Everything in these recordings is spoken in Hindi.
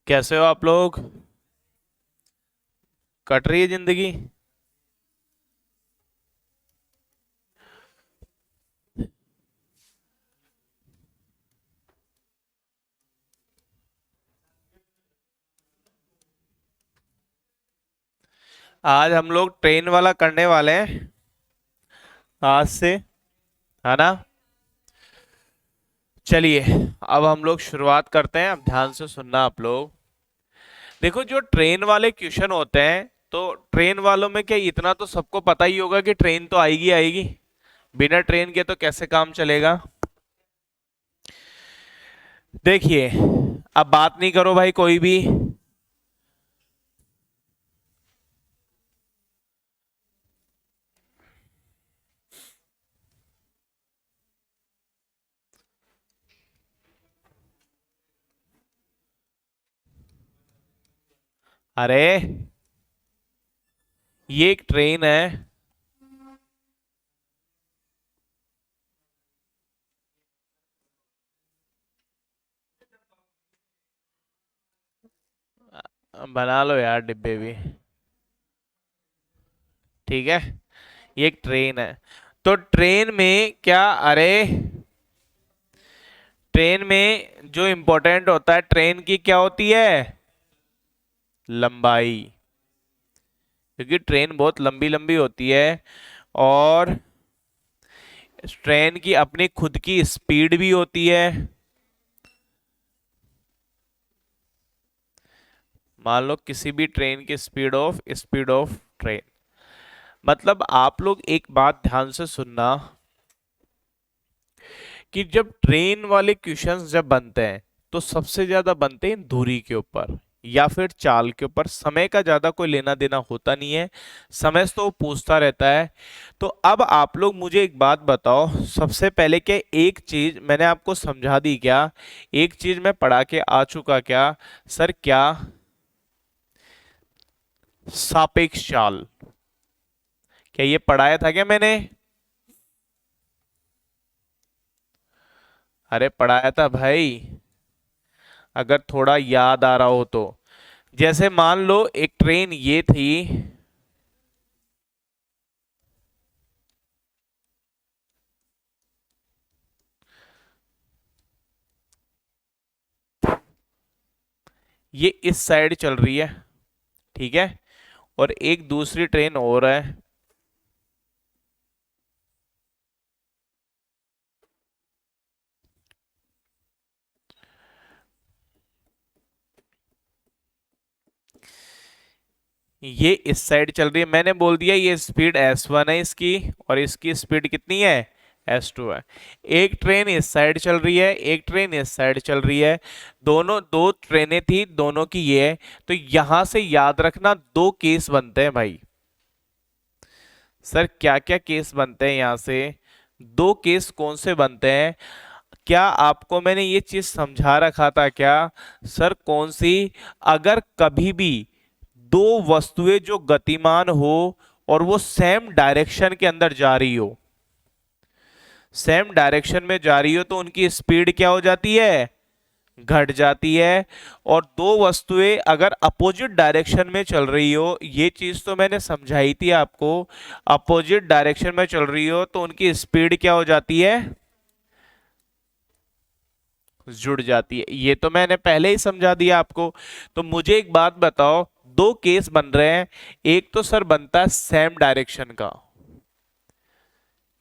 कैसे हो आप लोग? कट रही है जिंदगी? आज हम लोग ट्रेन वाला करने वाले हैं आज से, है ना? चलिए, अब हम लोग शुरुआत करते हैं। अब ध्यान से सुनना आप लोग। देखो, जो ट्रेन वाले क्वेश्चन होते हैं, तो ट्रेन वालों में क्या इतना तो सबको पता ही होगा कि ट्रेन तो आएगी आएगी। बिना ट्रेन के तो कैसे काम चलेगा? देखिए, अब बात नहीं करो भाई कोई भी। अरे, ये एक ट्रेन है। बना लो यार डिब्बे भी। ठीक है, ये एक ट्रेन है। तो ट्रेन में क्या, अरे, ट्रेन में जो इंपॉर्टेंट होता है ट्रेन की क्या होती है? लंबाई। क्योंकि ट्रेन बहुत लंबी लंबी होती है, और ट्रेन की अपनी खुद की स्पीड भी होती है। मान लो किसी भी ट्रेन की स्पीड ऑफ ट्रेन। मतलब आप लोग एक बात ध्यान से सुनना, कि जब ट्रेन वाले क्वेश्चंस जब बनते हैं, तो सबसे ज्यादा बनते हैं दूरी के ऊपर या फिर चाल के ऊपर। समय का ज्यादा कोई लेना देना होता नहीं है, समय से तो वो पूछता रहता है। तो अब आप लोग मुझे एक बात बताओ, सबसे पहले क्या एक चीज मैंने आपको समझा दी क्या? एक चीज मैं पढ़ा के आ चुका क्या? सर, क्या? सापेक्ष चाल। क्या ये पढ़ाया था क्या मैंने? अरे पढ़ाया था भाई। अगर थोड़ा याद आ रहा हो तो, जैसे मान लो एक ट्रेन ये थी। ये इस साइड चल रही है, ठीक है, और एक दूसरी ट्रेन और है। ये इस साइड चल रही है। मैंने बोल दिया ये स्पीड S1 है इसकी, और इसकी स्पीड कितनी है? S2 है। एक ट्रेन इस साइड चल रही है, एक ट्रेन इस साइड चल रही है। दोनों दो ट्रेनें थी, दोनों की ये है। तो यहां से याद रखना दो केस बनते हैं भाई। सर, क्या क्या केस बनते हैं यहां से? दो केस कौन से बनते हैं? क्या आपको मैंने ये चीज समझा रखा था क्या? सर, कौन सी? अगर कभी भी दो वस्तुएं जो गतिमान हो और वो सेम डायरेक्शन के अंदर जा रही हो, सेम डायरेक्शन में जा रही हो, तो उनकी स्पीड क्या हो जाती है? घट जाती है। और दो वस्तुएं अगर अपोजिट डायरेक्शन में चल रही हो, ये चीज तो मैंने समझाई थी आपको, अपोजिट डायरेक्शन में चल रही हो तो उनकी स्पीड क्या हो जाती है? जुड़ जाती है। ये तो मैंने पहले ही समझा दिया आपको। तो मुझे एक बात बताओ, दो केस बन रहे हैं। एक तो सर बनता है सेम डायरेक्शन का,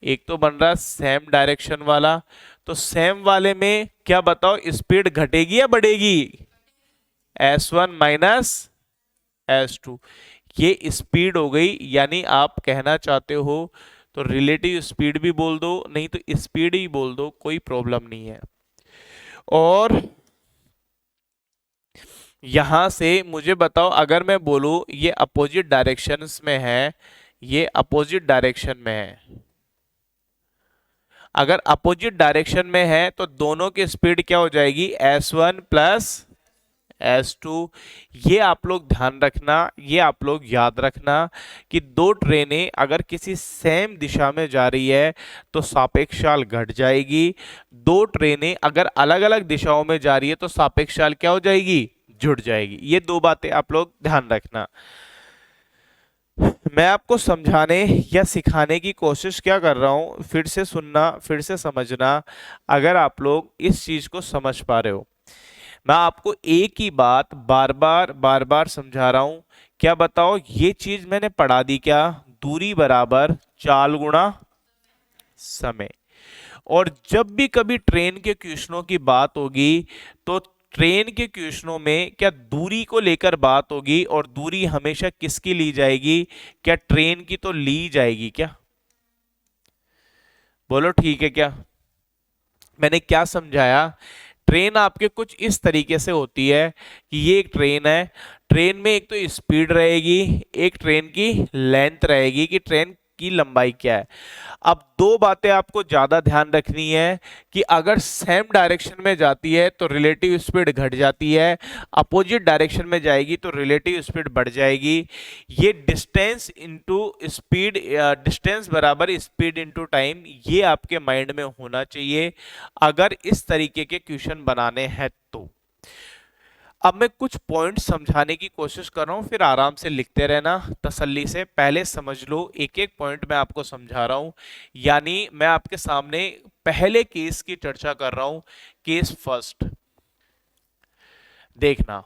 एक तो बन रहा है सेम डायरेक्शन वाला। तो सेम वाले में क्या बताओ, स्पीड घटेगी या बढ़ेगी? S1 - S2। ये स्पीड हो गई, यानी आप कहना चाहते हो तो रिलेटिव स्पीड भी बोल दो, नहीं तो स्पीड ही बोल दो, कोई प्रॉब्लम नहीं है। और यहां से मुझे बताओ, अगर मैं बोलूं ये अपोजिट डायरेक्शंस में है, ये अपोजिट डायरेक्शन में है, अगर अपोजिट डायरेक्शन में है तो दोनों की स्पीड क्या हो जाएगी? S1 + S2। ये आप लोग ध्यान रखना, ये आप लोग याद रखना, कि दो ट्रेनें अगर किसी सेम दिशा में जा रही है तो सापेक्ष चाल घट जाएगी। दो ट्रेनें अगर अलग अलग दिशाओं में जा रही है तो सापेक्ष चाल क्या हो जाएगी? जुड़ जाएगी। ये दो बातें आप लोग ध्यान रखना। मैं आपको समझाने या सिखाने की कोशिश क्या कर रहा हूं, फिर से सुनना, फिर से समझना। अगर आप लोग इस चीज को समझ पा रहे हो, मैं आपको एक ही बात बार बार समझा रहा हूं। क्या बताओ, ये चीज मैंने पढ़ा दी क्या? दूरी बराबर चाल गुणा समय। और जब भी कभी ट्रेन के क्वेश्चनों की बात होगी तो ट्रेन के क्वेश्चनों में क्या दूरी को लेकर बात होगी, और दूरी हमेशा किसकी ली जाएगी? क्या ट्रेन की तो ली जाएगी क्या? बोलो ठीक है क्या? मैंने क्या समझाया? ट्रेन आपके कुछ इस तरीके से होती है कि ये एक ट्रेन है, ट्रेन में एक तो स्पीड रहेगी, एक ट्रेन की लेंथ रहेगी कि ट्रेन की लंबाई क्या है। अब दो बातें आपको ज्यादा ध्यान रखनी है कि अगर सेम डायरेक्शन में जाती है तो रिलेटिव स्पीड घट जाती है, अपोजिट डायरेक्शन में जाएगी तो रिलेटिव स्पीड बढ़ जाएगी। ये डिस्टेंस इनटू स्पीड, डिस्टेंस बराबर स्पीड इनटू टाइम, ये आपके माइंड में होना चाहिए अगर इस तरीके के क्वेश्चन बनाने हैं तो। अब मैं कुछ पॉइंट समझाने की कोशिश कर रहा हूं, फिर आराम से लिखते रहना तसल्ली से। पहले समझ लो, एक एक पॉइंट मैं आपको समझा रहा हूं, यानी मैं आपके सामने पहले केस की चर्चा कर रहा हूं। केस फर्स्ट देखना।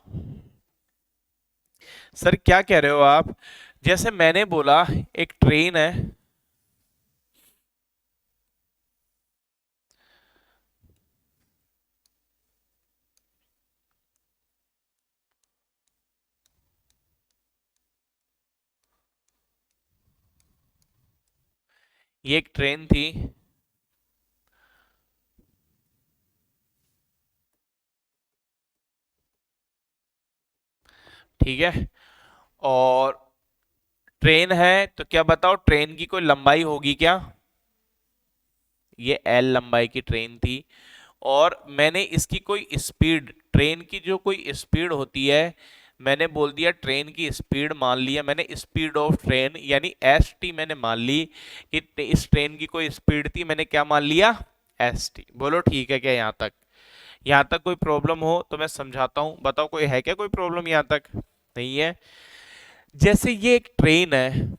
सर क्या कह रहे हो आप? जैसे मैंने बोला एक ट्रेन है, ये एक ट्रेन थी, ठीक है, और ट्रेन है तो क्या बताओ, ट्रेन की कोई लंबाई होगी क्या? ये एल लंबाई की ट्रेन थी, और मैंने इसकी कोई स्पीड, ट्रेन की जो कोई स्पीड होती है, मैंने बोल दिया ट्रेन की स्पीड मान लिया मैंने, स्पीड ऑफ ट्रेन यानी एस टी मैंने मान ली कि इस ट्रेन की कोई स्पीड थी, मैंने क्या मान लिया? S T. बोलो ठीक है क्या? यहां तक, यहां तक कोई प्रॉब्लम हो तो मैं समझाता हूं, बताओ कोई है क्या कोई प्रॉब्लम यहां तक? नहीं है। जैसे ये एक ट्रेन है,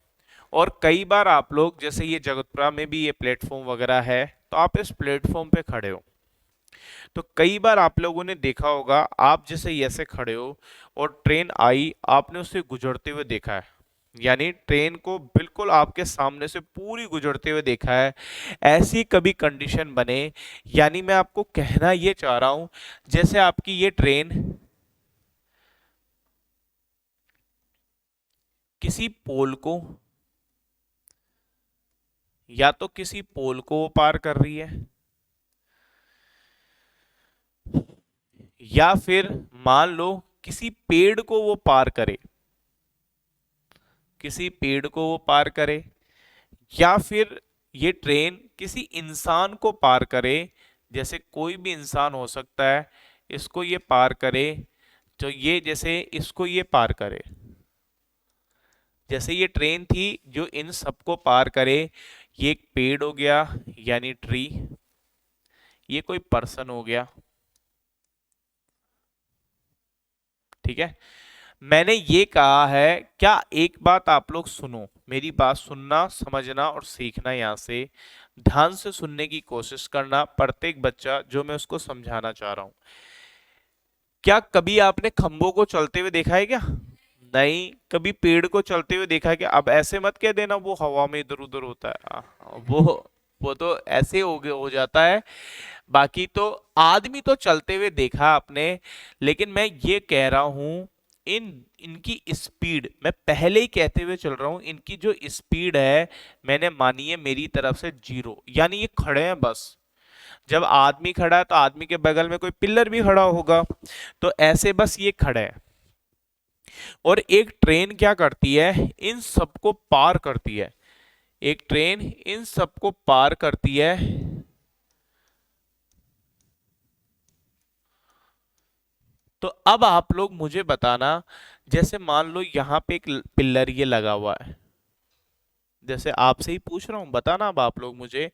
और कई बार आप लोग, जैसे ये जगतपुरा में भी ये प्लेटफॉर्म वगैरह है, तो आप इस प्लेटफॉर्म पे खड़े हो, तो कई बार आप लोगों ने देखा होगा, आप जैसे ऐसे खड़े हो और ट्रेन आई, आपने उससे गुजरते हुए देखा है, यानी ट्रेन को बिल्कुल आपके सामने से पूरी गुजरते हुए देखा है। ऐसी कभी कंडीशन बने, यानी मैं आपको कहना ये चाह रहा हूं, जैसे आपकी ये ट्रेन किसी पोल को, या तो किसी पोल को वो पार कर रही है, या फिर मान लो किसी पेड़ को वो पार करे, किसी पेड़ को वो पार करे, या फिर ये ट्रेन किसी इंसान को पार करे, जैसे कोई भी इंसान हो सकता है, इसको ये पार करे, तो ये जैसे इसको ये पार करे, जैसे ये ट्रेन थी जो इन सबको पार करे। ये एक पेड़ हो गया यानी ट्री, ये कोई पर्सन हो गया, ठीक है। मैंने ये कहा है, क्या एक बात आप लोग सुनो, मेरी बात सुनना, समझना और सीखना, यहां से ध्यान से सुनने की कोशिश करना, प्रत्येक बच्चा जो मैं उसको समझाना चाह रहा हूं। क्या कभी आपने खंभों को चलते हुए देखा है क्या? नहीं। कभी पेड़ को चलते हुए देखा है क्या? अब ऐसे मत कह देना वो हवा में इधर उधर होता है, वो तो ऐसे हो जाता है। बाकी तो आदमी तो चलते हुए देखा आपने, लेकिन मैं ये कह रहा हूं, इन इनकी स्पीड, मैं पहले ही कहते हुए चल रहा हूं, इनकी जो स्पीड है मैंने मानी है मेरी तरफ से 0, यानी ये खड़े हैं बस। जब आदमी खड़ा है तो आदमी के बगल में कोई पिलर भी खड़ा होगा, तो ऐसे बस ये खड़े हैं। और एक ट्रेन क्या करती है, इन सबको पार करती है, एक ट्रेन इन सबको पार करती है। तो अब आप लोग मुझे बताना, जैसे मान लो यहां पे एक पिलर ये लगा हुआ है, जैसे आपसे ही पूछ रहा हूं, बताना अब आप लोग मुझे,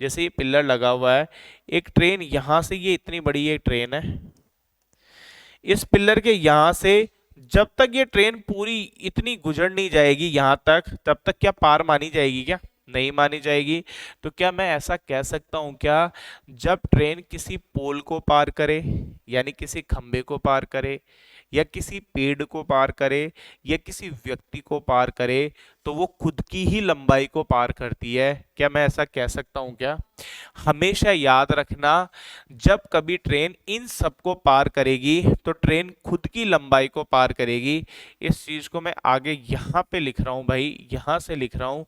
जैसे ये पिलर लगा हुआ है, एक ट्रेन यहां से, ये इतनी बड़ी ये ट्रेन है, इस पिलर के यहां से जब तक ये ट्रेन पूरी इतनी गुजर नहीं जाएगी यहां तक, तब तक क्या पार मानी जाएगी? क्या नहीं मानी जाएगी? तो क्या मैं ऐसा कह सकता हूं क्या, जब ट्रेन किसी पोल को पार करे, यानी किसी खंबे को पार करे, या किसी पेड़ को पार करे, या किसी व्यक्ति को पार करे, तो वो खुद की ही लंबाई को पार करती है? क्या मैं ऐसा कह सकता हूं क्या? हमेशा याद रखना, जब कभी ट्रेन इन सबको पार करेगी तो ट्रेन खुद की लंबाई को पार करेगी। इस चीज को मैं आगे यहां पे लिख रहा हूं भाई, यहां से लिख रहा हूं,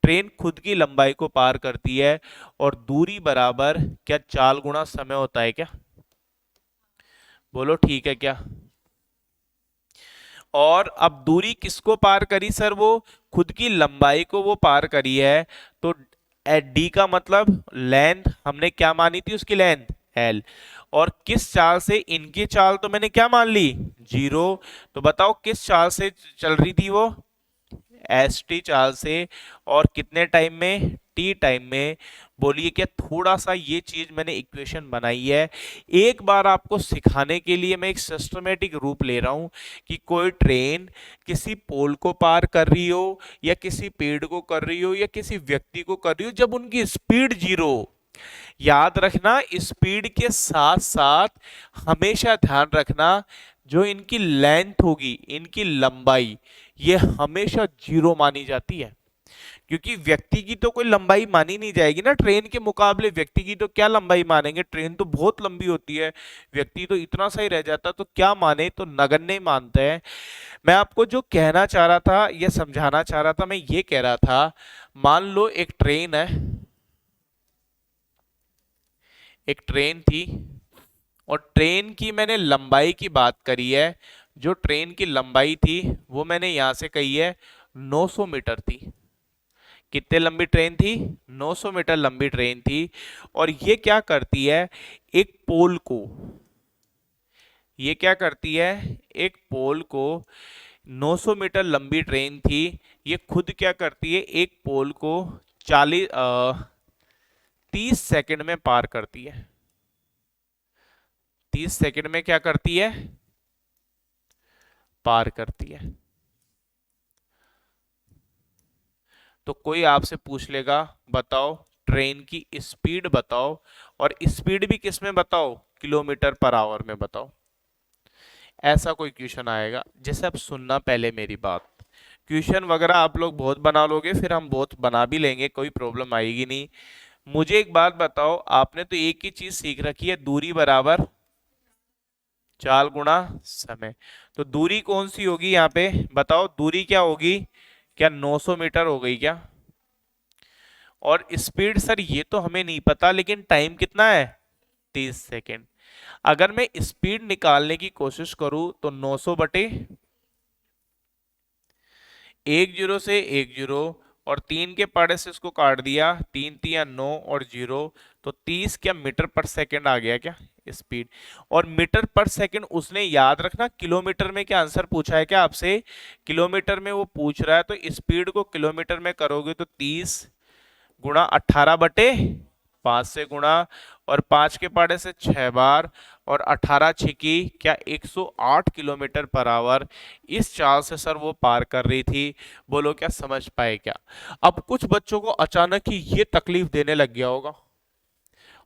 ट्रेन खुद की लंबाई को पार करती है और दूरी बराबर क्या 4 गुना समय होता है क्या? बोलो ठीक है क्या? और अब दूरी किसको पार करी सर? वो खुद की लंबाई को वो पार करी है, तो डी का मतलब लेंथ हमने क्या मानी थी उसकी? Length L. और किस चाल से? इनकी चाल तो मैंने क्या मान ली? 0। तो बताओ किस चाल से चल रही थी वो? एस टी चाल से। और कितने टाइम में? टी टाइम में। बोलिए क्या थोड़ा सा ये चीज मैंने इक्वेशन बनाई है एक बार आपको सिखाने के लिए, मैं एक सिस्टमेटिक रूप ले रहा हूं कि कोई ट्रेन किसी पोल को पार कर रही हो, या किसी पेड़ को कर रही हो, या किसी व्यक्ति को कर रही हो, जब उनकी स्पीड 0, याद रखना स्पीड के साथ साथ हमेशा ध्यान रखना जो इनकी लेंथ होगी, इनकी लंबाई, ये हमेशा 0 मानी जाती है। क्योंकि व्यक्ति की तो कोई लंबाई मानी नहीं जाएगी ना ट्रेन के मुकाबले। व्यक्ति की तो क्या लंबाई मानेंगे, ट्रेन तो बहुत लंबी होती है, व्यक्ति तो इतना सही रह जाता, तो क्या माने, तो नगण्य मानते हैं। मैं आपको जो कहना चाह रहा था या समझाना चाह रहा था, मैं ये कह रहा था, मान लो एक ट्रेन है, एक ट्रेन थी, और ट्रेन की मैंने लंबाई की बात करी है। जो ट्रेन की लंबाई थी वो मैंने यहां से कही है 900 मीटर थी। कितने लंबी ट्रेन थी? 900 मीटर लंबी ट्रेन थी। और ये क्या करती है, एक पोल को, ये क्या करती है, एक पोल को, 900 मीटर लंबी ट्रेन थी, ये खुद क्या करती है, एक पोल को 30 सेकंड में पार करती है। 30 सेकंड में क्या करती है? पार करती है। तो कोई आपसे पूछ लेगा बताओ ट्रेन की स्पीड बताओ, और स्पीड भी किस में बताओ? किलोमीटर पर आवर में बताओ। ऐसा कोई क्वेश्चन आएगा, जैसे आप सुनना पहले मेरी बात। क्वेश्चन वगैरह आप लोग बहुत बना लोगे, फिर हम बहुत बना भी लेंगे, कोई प्रॉब्लम आएगी नहीं। मुझे एक बात बताओ, आपने तो एक ही चीज सीख रखी है, दूरी बराबर 4 गुना समय। तो दूरी कौन सी होगी यहाँ पे? बताओ दूरी क्या होगी? क्या 900 मीटर हो गई क्या? और स्पीड सर ये तो हमें नहीं पता, लेकिन टाइम कितना है? 30 सेकेंड। अगर मैं स्पीड निकालने की कोशिश करूं तो 900 बटे 10 से 10, और 3 के पाड़े से इसको काट दिया, 3 तिया 9 और 0, तो 30 क्या मीटर पर सेकंड आ गया क्या स्पीड? और मीटर पर सेकंड उसने याद रखना, किलोमीटर में क्या आंसर पूछा है क्या आपसे? किलोमीटर में वो पूछ रहा है, तो स्पीड को किलोमीटर में करोगे तो 30 गुणा 18 बटे 5 से गुणा, और 5 के पाड़े से 6 बार, और 18 छिकी क्या 108 किलोमीटर पर आवर। इस चाल से सर वो पार कर रही थी। बोलो क्या समझ पाए क्या? अब कुछ बच्चों को अचानक ही ये तकलीफ देने लग गया होगा,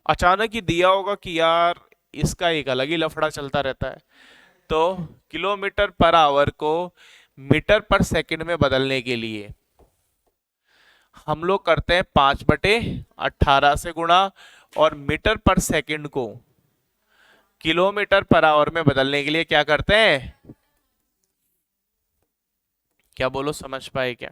अचानक ही दिया होगा कि यार इसका एक अलग ही लफड़ा चलता रहता है। तो किलोमीटर पर आवर को मीटर पर सेकंड में बदलने के लिए हम लोग करते हैं 5/18 से गुणा, और मीटर पर सेकंड को किलोमीटर पर आवर में बदलने के लिए क्या करते हैं? क्या बोलो समझ पाए क्या?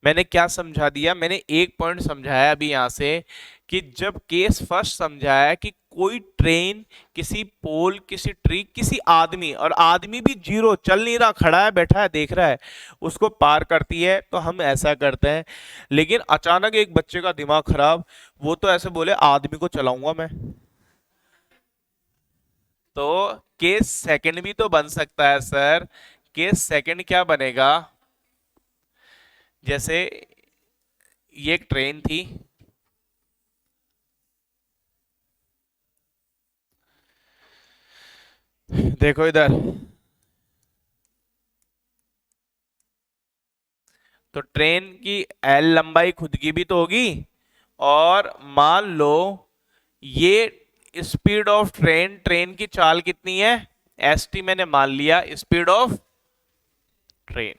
मैंने क्या समझा दिया? मैंने एक पॉइंट समझाया अभी यहां से, कि जब केस फर्स्ट समझाया कि कोई ट्रेन किसी पोल, किसी ट्री, किसी आदमी, और आदमी भी 0 चल नहीं रहा, खड़ा है, बैठा है, देख रहा है, उसको पार करती है, तो हम ऐसा करते हैं। लेकिन अचानक एक बच्चे का दिमाग खराब, वो तो ऐसे बोले आदमी को चलाऊंगा मैं, तो केस सेकंड भी तो बन सकता है सर। केस सेकंड क्या बनेगा? जैसे ये एक ट्रेन थी, देखो इधर, तो ट्रेन की एल लंबाई खुद की भी तो होगी, और मान लो ये स्पीड ऑफ ट्रेन, ट्रेन की चाल कितनी है, एस टी मैंने मान लिया स्पीड ऑफ ट्रेन,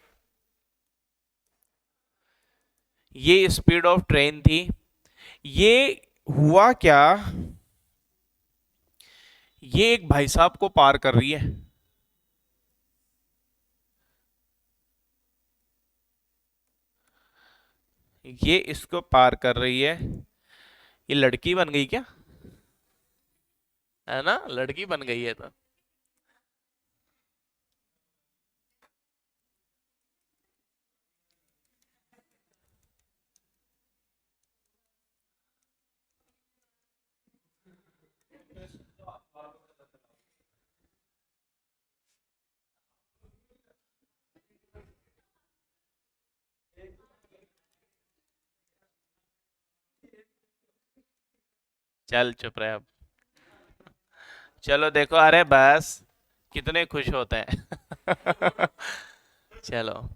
ये स्पीड ऑफ ट्रेन थी। ये हुआ क्या, ये एक भाई साहब को पार कर रही है, ये इसको पार कर रही है, ये लड़की बन गई क्या, है ना, लड़की बन गई है तो। चल चुप रहे अब। चलो देखो, अरे बस, कितने खुश होते हैं। चलो,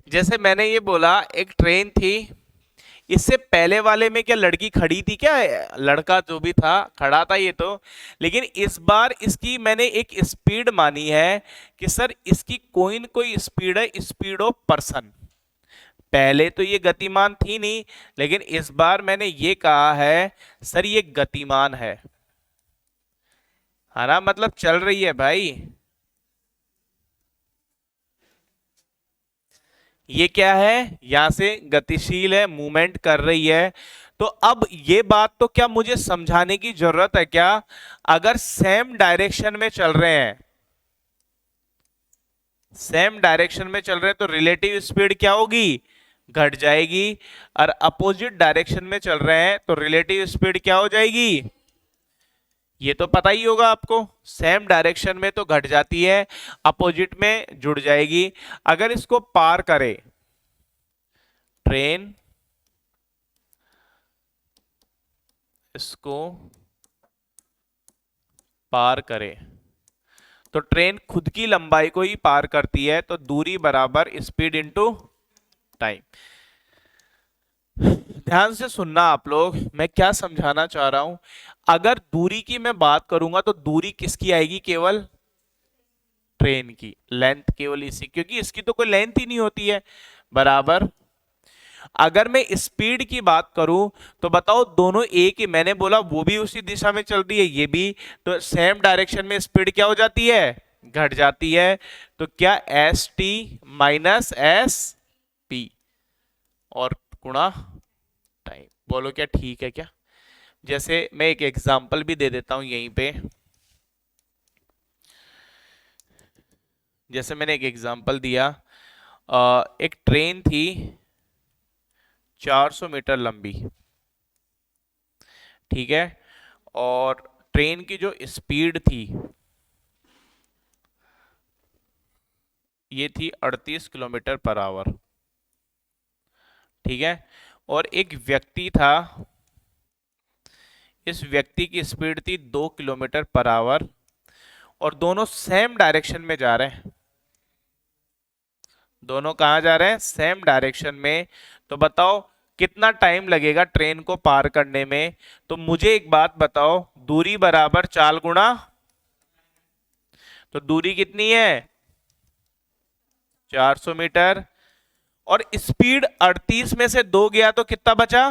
जैसे मैंने ये बोला एक ट्रेन थी, इससे पहले वाले में क्या लड़की खड़ी थी क्या, लड़का जो भी था खड़ा था ये तो, लेकिन इस बार इसकी मैंने एक स्पीड मानी है कि सर इसकी कोई न कोई स्पीड है, स्पीड ऑफ पर्सन। पहले तो ये गतिमान थी नहीं, लेकिन इस बार मैंने ये कहा है सर ये गतिमान है ना, मतलब चल रही है भाई। ये क्या है, यहां से गतिशील है, मूवमेंट कर रही है। तो अब ये बात तो क्या मुझे समझाने की जरूरत है क्या, अगर सेम डायरेक्शन में चल रहे हैं, सेम डायरेक्शन में चल रहे हैं तो रिलेटिव स्पीड क्या होगी, घट जाएगी। और अपोजिट डायरेक्शन में चल रहे हैं तो रिलेटिव स्पीड क्या हो जाएगी, ये तो पता ही होगा आपको, सेम डायरेक्शन में तो घट जाती है, अपोजिट में जुड़ जाएगी। अगर इसको पार करे ट्रेन, इसको पार करे तो ट्रेन खुद की लंबाई को ही पार करती है, तो दूरी बराबर स्पीड इंटू टाइम। ध्यान से सुनना आप लोग, मैं क्या समझाना चाह रहा हूं। अगर दूरी की मैं बात करूंगा तो दूरी किसकी आएगी, केवल ट्रेन की लेंथ, केवल इसी, क्योंकि इसकी तो कोई लेंथ ही नहीं होती है, बराबर। अगर मैं स्पीड की बात करूं तो बताओ दोनों एक ही, मैंने बोला वो भी उसी दिशा में चल रही है ये भी, तो सेम डायरेक्शन में स्पीड क्या हो जाती है, घट जाती है। तो क्या S T minus S P और गुणा टाइम, बोलो क्या ठीक है क्या। जैसे मैं एक एग्जांपल भी दे देता हूं यहीं पे, जैसे मैंने एक एग्जांपल दिया, एक ट्रेन थी 400 मीटर लंबी, ठीक है, और ट्रेन की जो स्पीड थी ये थी 38 किलोमीटर पर आवर, ठीक है, और एक व्यक्ति था, इस व्यक्ति की स्पीड थी 2 किलोमीटर पर आवर, और दोनों सेम डायरेक्शन में जा रहे हैं, दोनों कहाँ जा रहे हैं, सेम डायरेक्शन में। तो बताओ कितना टाइम लगेगा ट्रेन को पार करने में। तो मुझे एक बात बताओ, दूरी बराबर चाल गुणा, तो दूरी कितनी है 400 मीटर, और स्पीड 38 में से 2 गया तो कितना बचा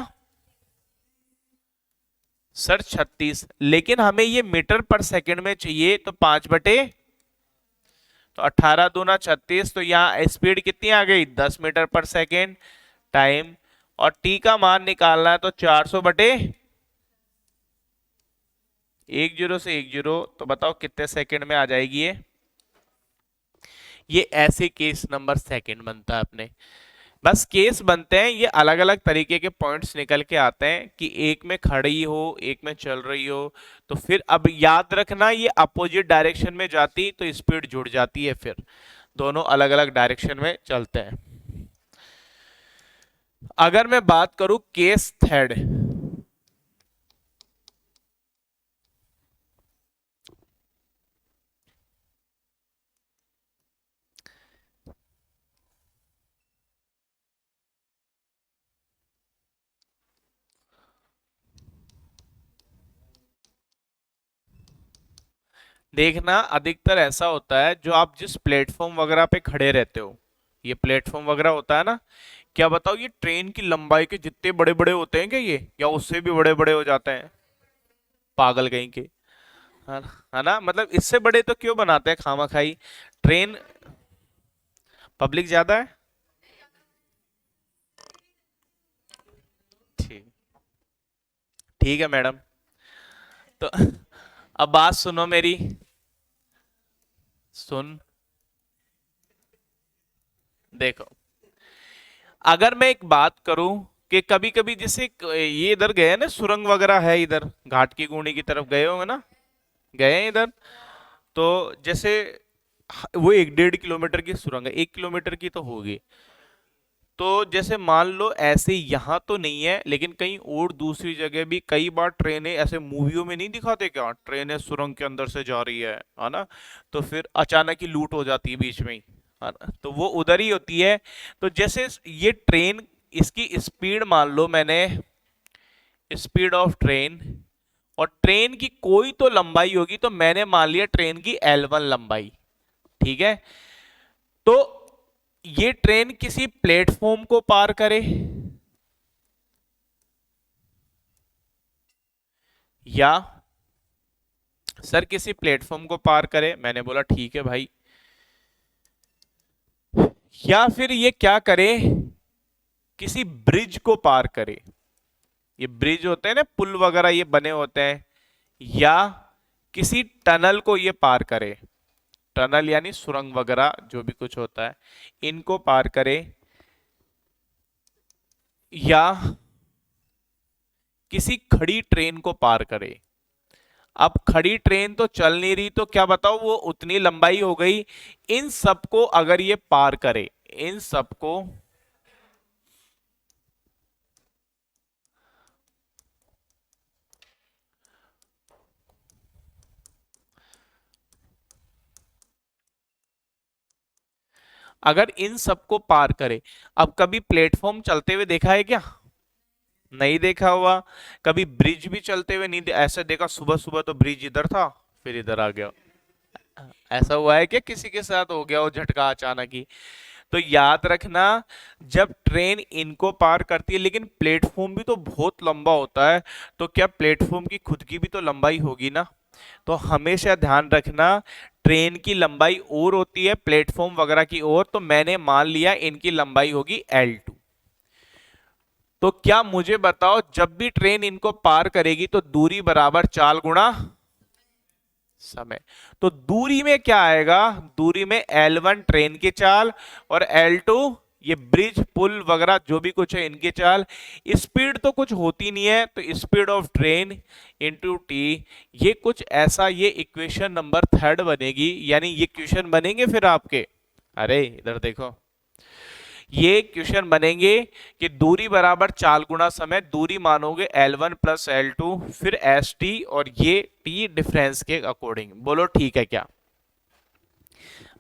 सर 36, लेकिन हमें ये मीटर पर सेकंड में चाहिए, तो 5/, तो 18 दूना 36, तो यहाँ स्पीड कितनी आ गई 10 मीटर पर सेकेंड टाइम, और टी का मान निकालना है तो 400/, 10 से 10, तो बताओ कितने सेकंड में आ जाएगी ये ऐसे केस नंबर सेकंड बनता है अपने, बस केस बनते हैं, ये अलग अलग तरीके के पॉइंट्स निकल के आते हैं कि एक में खड़ी हो एक में चल रही हो। तो फिर अब याद रखना ये अपोजिट डायरेक्शन में जाती तो स्पीड जुड़ जाती है, फिर दोनों अलग अलग डायरेक्शन में चलते हैं। अगर मैं बात करूं केस थर्ड, देखना अधिकतर ऐसा होता है, जो आप जिस प्लेटफॉर्म वगैरह पे खड़े रहते हो, ये प्लेटफॉर्म वगैरह होता है ना, क्या बताओ ये ट्रेन की लंबाई के जितने बड़े बड़े होते हैं क्या ये, या उससे भी बड़े बड़े हो जाते हैं? पागल कहीं के। है ना, मतलब इससे बड़े तो क्यों बनाते हैं खामा खाई। ट्रेन, पब्लिक ज्यादा है। ठीक, ठीक है मैडम। तो अब बात सुनो मेरी, सुन, देखो, अगर मैं एक बात करूं कि कभी कभी जैसे ये इधर गए हैं ना, सुरंग वगैरह है इधर, घाट की गुणी की तरफ गए होंगे ना, गए हैं इधर। तो जैसे वो 1-1.5 किलोमीटर की सुरंग है, 1 किलोमीटर की तो होगी। तो जैसे मान लो ऐसे यहाँ तो नहीं है, लेकिन कहीं और दूसरी जगह भी कई बार ट्रेनें ऐसे मूवियों में नहीं दिखाते क्या, ट्रेनें सुरंग के अंदर से जा रही है ना, तो फिर अचानक ही लूट हो जाती है बीच में ही, है ना, तो वो उधर ही होती है। तो जैसे ये ट्रेन, इसकी स्पीड मान लो मैंने, स्पीड ऑफ ट्रेन, और ट्रेन की कोई तो लंबाई होगी, तो मैंने मान लिया ट्रेन की L1 लंबाई। ठीक है, तो ये ट्रेन किसी प्लेटफॉर्म को पार करे, या सर किसी प्लेटफॉर्म को पार करे, मैंने बोला ठीक है भाई, या फिर ये क्या करे, किसी ब्रिज को पार करे, ये ब्रिज होते हैं ना, पुल वगैरह ये बने होते हैं, या किसी टनल को ये पार करे, टनल यानी सुरंग वगैरह जो भी कुछ होता है, इनको पार करे, या किसी खड़ी ट्रेन को पार करे। अब खड़ी ट्रेन तो चल नहीं रही, तो क्या बताओ वो उतनी लंबाई हो गई, इन सबको अगर ये पार करे, इन सबको, अगर इन सबको पार करे, अब कभी प्लेटफॉर्म चलते हुए देखा है क्या? नहीं देखा हुआ। कभी ब्रिज भी चलते हुए नहीं ऐसे देखा, सुबह सुबह तो ब्रिज इधर था, फिर इधर आ गया, ऐसा हुआ है क्या किसी के साथ हो गया हो झटका अचानक ही? तो याद रखना, जब ट्रेन इनको पार करती है, लेकिन प्लेटफॉर्म भी तो बहुत लंबा होता है, तो क्या प्लेटफॉर्म की खुद की भी तो लंबाई होगी ना, तो हमेशा ध्यान रखना, ट्रेन की लंबाई और होती है प्लेटफॉर्म वगैरह की ओर, तो मैंने मान लिया इनकी लंबाई होगी L2। तो क्या मुझे बताओ, जब भी ट्रेन इनको पार करेगी तो दूरी बराबर चाल गुणा समय, तो दूरी में क्या आएगा, दूरी में L1 ट्रेन की चाल, और L2 ये ब्रिज पुल वगैरह जो भी कुछ है इनकी चाल। स्पीड तो कुछ होती नहीं है, तो speed of train into T, ये कुछ ऐसा, ये इक्वेशन नंबर 3 बनेगी, यानी ये क्वेश्चन बनेंगे फिर आपके, अरे इधर देखो, ये क्वेश्चन बनेंगे कि दूरी बराबर चाल गुणा समय, दूरी मानोगे L1 प्लस L2, फिर ST, और ये T डिफरेंस के अकॉर्डिंग, बोलो ठीक है क्या?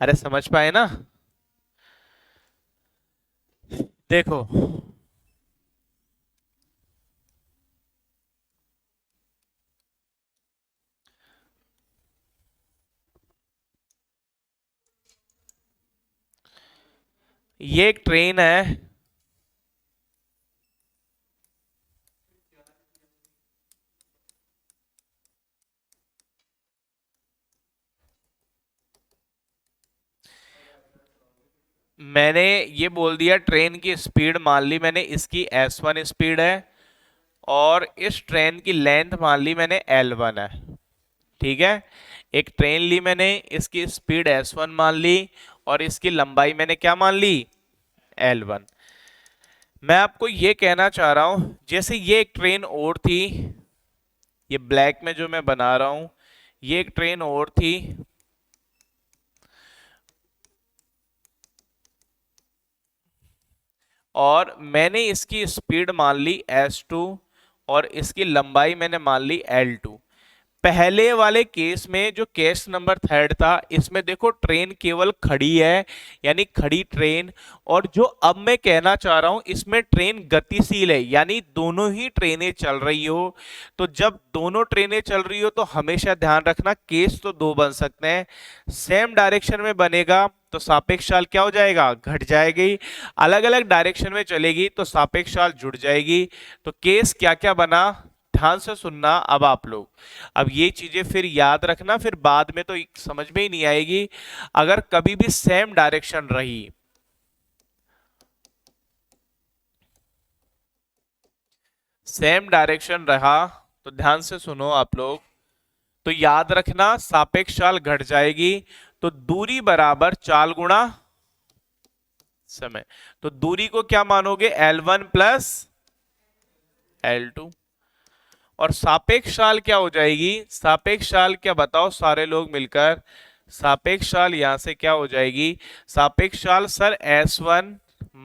अरे समझ पाए ना? देखो, ये एक ट्रेन है, मैंने ये बोल दिया ट्रेन की स्पीड मान ली मैंने, इसकी S1 स्पीड है, और इस ट्रेन की लेंथ मान ली मैंने L1 है। ठीक है, एक ट्रेन ली मैंने, इसकी स्पीड S1 मान ली, और इसकी लंबाई मैंने क्या मान ली, L1। मैं आपको ये कहना चाह रहा हूं, जैसे ये एक ट्रेन और थी, ये ब्लैक में जो मैं बना रहा हूं, ये एक ट्रेन और थी, और मैंने इसकी स्पीड मान ली S2, और इसकी लंबाई मैंने मान ली L2। पहले वाले केस में जो केस नंबर थर्ड था, इसमें देखो ट्रेन केवल खड़ी है, यानी खड़ी ट्रेन। और जो अब मैं कहना चाह रहा हूं, इसमें ट्रेन गतिशील है, यानी दोनों ही ट्रेनें चल रही हो। तो जब दोनों ट्रेनें चल रही हो तो हमेशा ध्यान रखना केस तो दो बन सकते हैं। सेम डायरेक्शन में बनेगा तो सापेक्ष चाल क्या हो जाएगा, घट जाएगी। अलग अलग डायरेक्शन में चलेगी तो सापेक्ष चाल जुड़ जाएगी। तो केस क्या क्या बना, ध्यान से सुनना अब आप लोग। अब ये चीजें फिर याद रखना, फिर बाद में तो समझ में ही नहीं आएगी। अगर कभी भी सेम डायरेक्शन रही, सेम डायरेक्शन रहा, तो ध्यान से सुनो आप लोग। तो याद रखना सापेक्ष चाल घट जाएगी। तो दूरी बराबर चाल गुणा समय। तो दूरी को क्या मानोगे, L1 प्लस L2। और सापेक्ष चाल क्या हो जाएगी, सापेक्ष चाल क्या बताओ सारे लोग मिलकर। सापेक्ष चाल यहां से क्या हो जाएगी, सापेक्ष चाल sir S1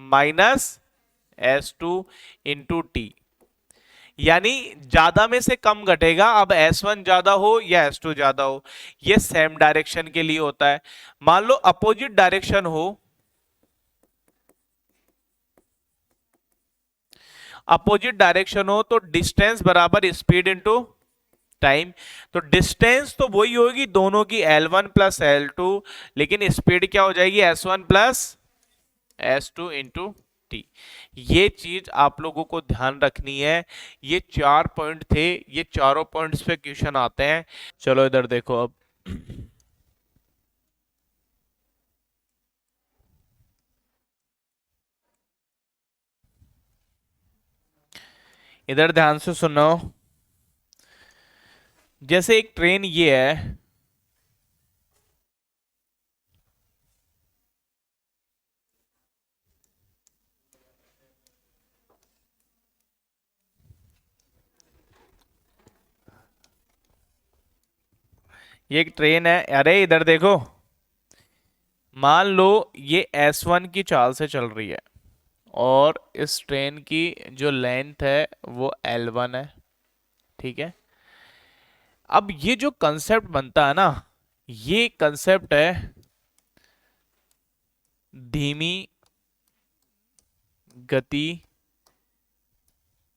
minus S2 into T. यानी ज्यादा में से कम घटेगा। अब S1 ज्यादा हो या S2 ज्यादा हो, ये सेम डायरेक्शन के लिए होता है। मान लो अपोजिट डायरेक्शन हो, अपोजिट डायरेक्शन हो, तो डिस्टेंस बराबर स्पीड इंटू टाइम। तो डिस्टेंस तो वही होगी दोनों की, L1 प्लस L2, लेकिन स्पीड क्या हो जाएगी, S1 plus S2 into T. ये चीज आप लोगों को ध्यान रखनी है। ये 4 पॉइंट थे, ये चारों पॉइंट्स पे क्वेश्चन आते हैं। चलो इधर देखो अब। इधर ध्यान से सुनो। जैसे एक ट्रेन ये है, ये एक ट्रेन है। अरे इधर देखो, मान लो ये S1 की चाल से चल रही है और इस ट्रेन की जो लेंथ है वो L1 है, ठीक है। अब ये जो कंसेप्ट बनता है ना, ये कंसेप्ट है धीमी गति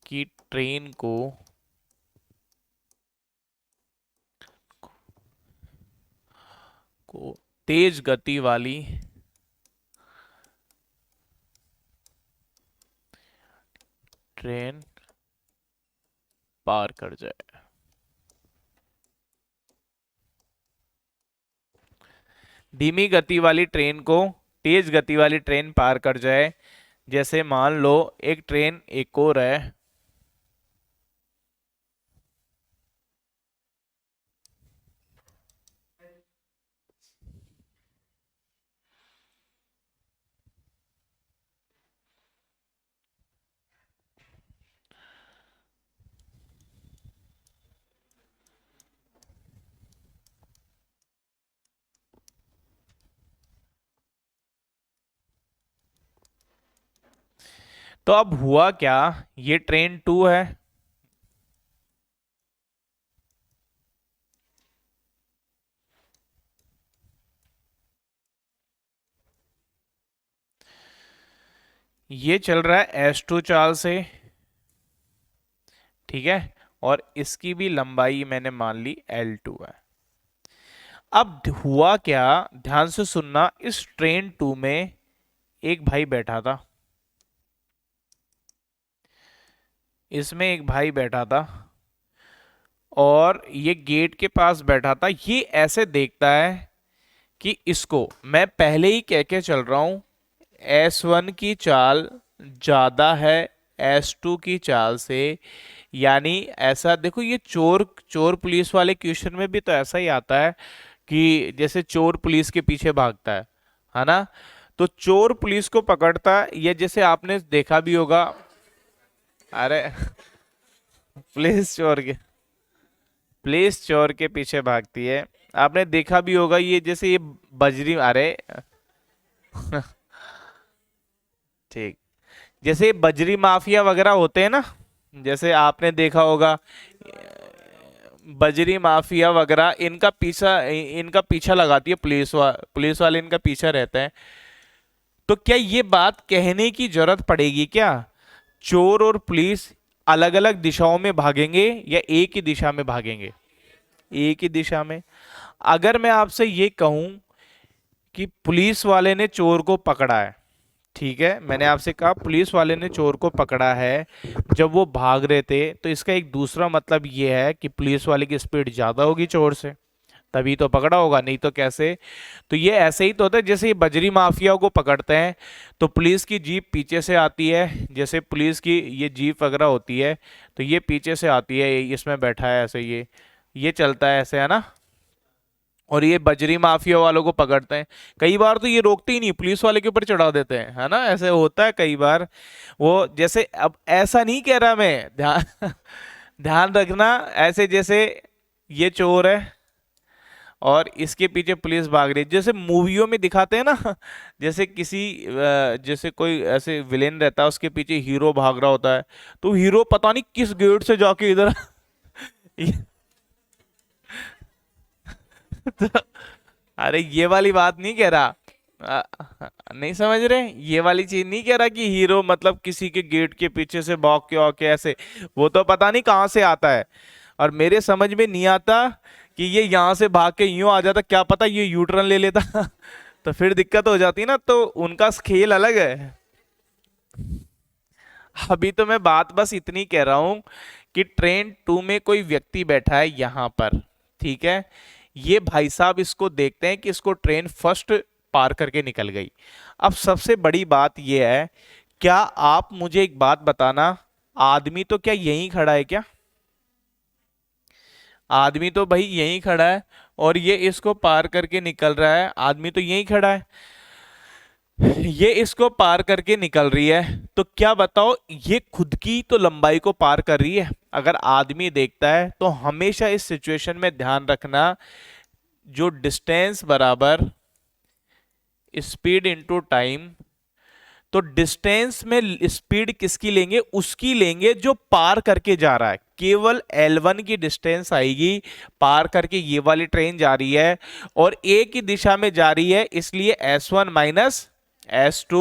की ट्रेन को तेज गति वाली ट्रेन पार कर जाए। धीमी गति वाली ट्रेन को तेज गति वाली ट्रेन पार कर जाए। जैसे मान लो एक ट्रेन एक और है, तो अब हुआ क्या, ये ट्रेन 2 है, ये चल रहा है S2 चाल से, ठीक है। और इसकी भी लंबाई मैंने मान ली L2 है। अब हुआ क्या, ध्यान से सुनना। इस ट्रेन 2 में एक भाई बैठा था, इसमें एक भाई बैठा था और ये गेट के पास बैठा था। ये ऐसे देखता है कि इसको मैं पहले ही कह के चल रहा हूं, S1 की चाल ज्यादा है S2 की चाल से। यानी ऐसा देखो, ये चोर चोर पुलिस वाले क्वेश्चन में भी तो ऐसा ही आता है कि जैसे चोर पुलिस के पीछे भागता है ना। तो चोर पुलिस को पकड़ता है, ये जैसे आपने देखा भी होगा। अरे पुलिस चोर के पीछे भागती है, आपने देखा भी होगा। ये जैसे ये बजरी, अरे ठीक, जैसे बजरी माफिया वगैरह होते हैं ना, जैसे आपने देखा होगा बजरी माफिया वगैरह इनका पीछा लगाती है पुलिस वाले इनका पीछा रहता है। तो क्या ये बात कहने की जरूरत पड़ेगी क्या, चोर और पुलिस अलग अलग दिशाओं में भागेंगे या एक ही दिशा में भागेंगे? एक ही दिशा में। अगर मैं आपसे ये कहूं कि पुलिस वाले ने चोर को पकड़ा है, ठीक है, मैंने आपसे कहा पुलिस वाले ने चोर को पकड़ा है जब वो भाग रहे थे, तो इसका एक दूसरा मतलब ये है कि पुलिस वाले की स्पीड ज्यादा होगी चोर से, तभी तो पकड़ा होगा, नहीं तो कैसे। तो ये ऐसे ही तो होता है जैसे ये बजरी माफिया को पकड़ते हैं तो पुलिस की जीप पीछे से आती है, जैसे पुलिस की ये जीप वगैरह होती है तो ये पीछे से आती है, इसमें बैठा है ऐसे, ये चलता है ऐसे, है ना। और ये बजरी माफिया वालों को पकड़ते हैं, कई बार तो ये रोकते ही नहीं, पुलिस वाले के ऊपर चढ़ा देते हैं, है ना, ऐसे होता है कई बार। वो जैसे, अब ऐसा नहीं कह रहा मैं, ध्यान ध्यान रखना, ऐसे जैसे ये चोर है और इसके पीछे पुलिस भाग रही है, जैसे मूवियों में दिखाते हैं ना, जैसे जैसे कोई ऐसे विलेन रहता है उसके पीछे हीरो भाग रहा होता है, तो हीरो पता नहीं किस गेट से जाके इधर तो, अरे ये वाली बात नहीं कह रहा, आ, नहीं समझ रहे, ये वाली चीज नहीं कह रहा कि हीरो मतलब किसी के गेट के पीछे से भाग के आके ऐसे, वो तो पता नहीं कहाँ से आता है, और मेरे समझ में नहीं आता कि ये यहाँ से भाग के यूं आ जाता, क्या पता ये यू टर्न ले लेता तो फिर दिक्कत हो जाती ना, तो उनका खेल अलग है। अभी तो मैं बात बस इतनी कह रहा हूं कि ट्रेन 2 में कोई व्यक्ति बैठा है यहां पर, ठीक है, ये भाई साहब इसको देखते हैं कि इसको ट्रेन फर्स्ट पार करके निकल गई। अब सबसे बड़ी बात यह है, क्या आप मुझे एक बात बताना, आदमी तो क्या यहीं खड़ा है क्या? आदमी तो भाई यहीं खड़ा है, और ये इसको पार करके निकल रहा है, आदमी तो यहीं खड़ा है, ये इसको पार करके निकल रही है, तो क्या बताओ, ये खुद की तो लंबाई को पार कर रही है। अगर आदमी देखता है तो हमेशा इस सिचुएशन में ध्यान रखना, जो डिस्टेंस बराबर स्पीड इनटू टाइम, तो डिस्टेंस में स्पीड किसकी लेंगे, उसकी लेंगे जो पार करके जा रहा है, केवल L1 की डिस्टेंस आएगी, पार करके ये वाली ट्रेन जा रही है और एक ही दिशा में जा रही है, इसलिए S1 minus S2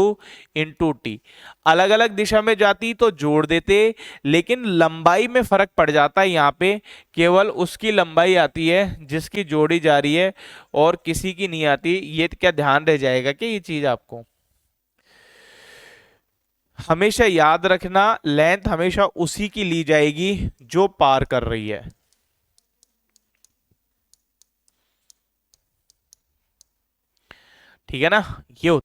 into T. अलग अलग दिशा में जाती तो जोड़ देते, लेकिन लंबाई में फर्क पड़ जाता है, यहाँ पे केवल उसकी लंबाई आती है जिसकी जोड़ी जा रही है और किसी की नहीं आती। ये क्या ध्यान रह जाएगा कि ये चीज आपको हमेशा याद रखना, लेंथ हमेशा उसी की ली जाएगी जो पार कर रही है। ठीक है ना, ये